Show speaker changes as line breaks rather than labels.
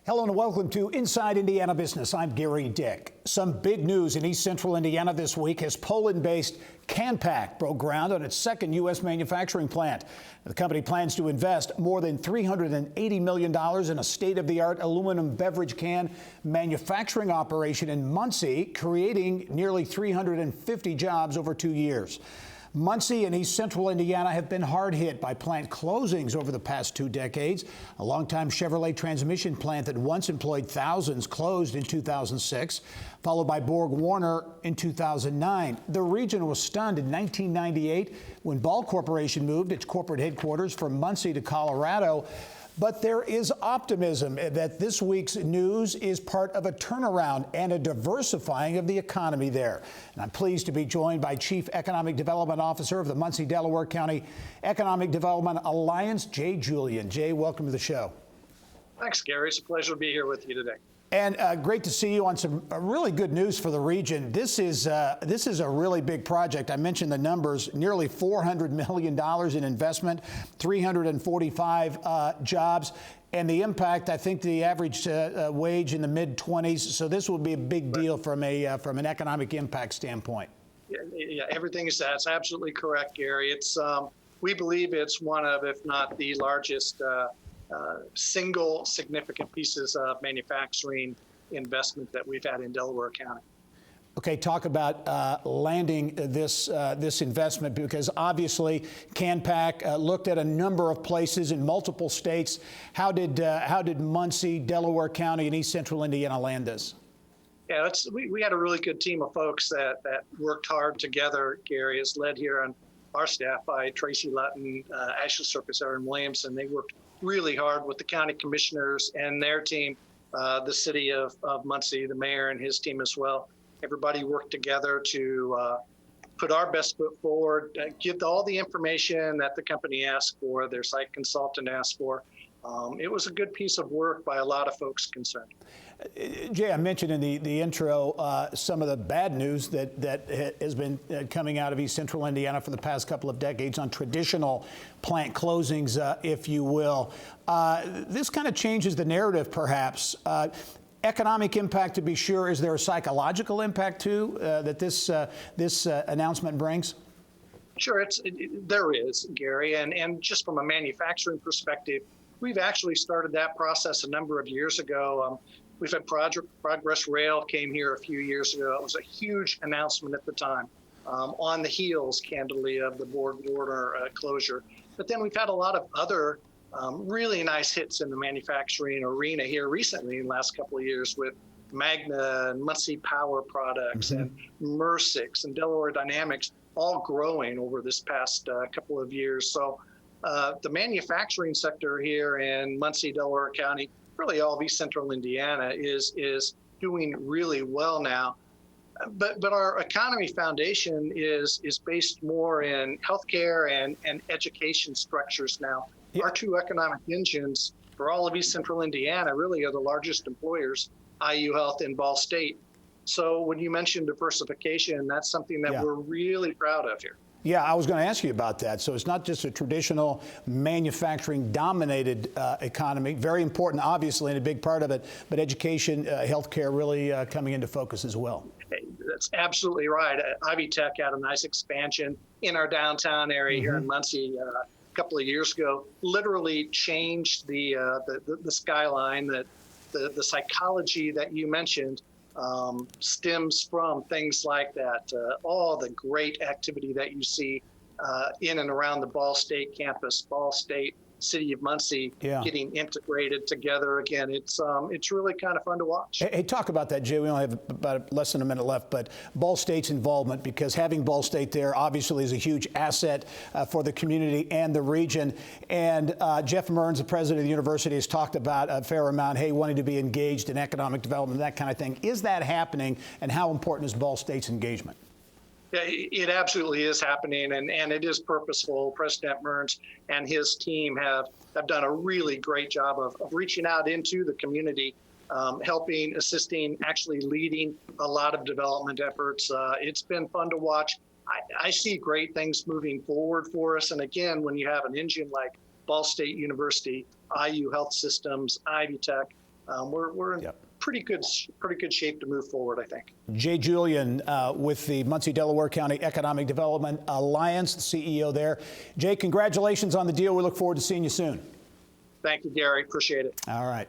Hello and welcome to Inside Indiana Business. I'm Gary Dick. Some big news in East Central Indiana this week as Poland-based CANPACK broke ground on its second U.S. manufacturing plant. The company plans to invest more than $380 million in a state-of-the-art aluminum beverage can manufacturing operation in Muncie, creating nearly 350 jobs over 2 years. Muncie and East Central Indiana have been hard hit by plant closings over the past 2 decades. A longtime Chevrolet transmission plant that once employed thousands closed in 2006, followed by BORGWARNER in 2009. The region was stunned in 1998 when Ball Corporation moved its corporate headquarters from Muncie to Colorado. But there is optimism that this week's news is part of a turnaround and a diversifying of the economy there. And I'm pleased to be joined by Chief Economic Development Officer of the Muncie Delaware County Economic Development Alliance, Jay Julian. Jay, welcome to the show.
Thanks, Gary. It's a pleasure to be here with you today.
And great to see you on some really good news for the region. This is a really big project. I mentioned the numbers, nearly $400 million in investment, 345 jobs, and the impact, I think the average wage in the mid-20s. So this will be a big deal from an economic impact standpoint.
Yeah, that's absolutely correct, Gary. It's we believe it's one of, if not the largest single significant pieces of manufacturing investment that we've had in Delaware County.
Okay, talk about landing this investment, because obviously CANPACK looked at a number of places in multiple states. How did Muncie, Delaware County, and East Central Indiana land this?
Yeah, we had a really good team of folks that worked hard together. Gary is led here on our staff by Tracy Lutton, Ashley Circus, Aaron Williamson. They worked really hard with the county commissioners and their team, the city of Muncie, the mayor and his team as well. Everybody worked together to put our best foot forward, give all the information that the company asked for, their site consultant asked for. It was a good piece of work by a lot of folks concerned.
Jay, I mentioned in the intro some of the bad news that has been coming out of East Central Indiana for the past couple of decades on traditional plant closings, if you will. This kind of changes the narrative, perhaps. Economic impact, to be sure. Is there a psychological impact, too, that this announcement brings?
Sure, there is, Gary. And just from a manufacturing perspective, we've actually started that process a number of years ago. We've had Progress Rail came here a few years ago. It was a huge announcement at the time, on the heels, candidly, of the BORGWARNER closure. But then we've had a lot of other really nice hits in the manufacturing arena here recently in the last couple of years with Magna and Muncie Power Products and Mercix and Delaware Dynamics, all growing over this past couple of years. So the manufacturing sector here in Muncie, Delaware County, really all of East Central Indiana is doing really well now. But our economy foundation is based more in healthcare and education structures now. Yeah. Our two economic engines for all of East Central Indiana really are the largest employers, IU Health and Ball State. So when you mention diversification, that's something that we're really proud of here.
Yeah, I was going to ask you about that. So it's not just a traditional manufacturing-dominated economy. Very important, obviously, and a big part of it, but education, healthcare really coming into focus as well.
That's absolutely right. Ivy Tech had a nice expansion in our downtown area here in Muncie a couple of years ago. Literally changed the skyline. That the psychology that you mentioned stems from things like that. All the great activity that you see in and around the Ball State campus, Ball State, City of Muncie, getting integrated together again. It's really kind of fun to watch.
Hey, talk about that, Jay. We only have about less than a minute left, but Ball State's involvement, because having Ball State there obviously is a huge asset for the community and the region. And Jeff Mearns, the president of the university, has talked about a fair amount, hey, wanting to be engaged in economic development, that kind of thing. Is that happening, and how important is Ball State's engagement?
Yeah, it absolutely is happening, and it is purposeful. President Mearns and his team have done a really great job of reaching out into the community, helping, assisting, actually leading a lot of development efforts. It's been fun to watch. I see great things moving forward for us. And again, when you have an engine like Ball State University, IU Health Systems, Ivy Tech, we're in pretty good shape to move forward, I think.
Jay Julian with the Muncie Delaware County Economic Development Alliance, the CEO there. Jay, congratulations on the deal. We look forward to seeing you soon.
Thank you, Gary. Appreciate it.
All right.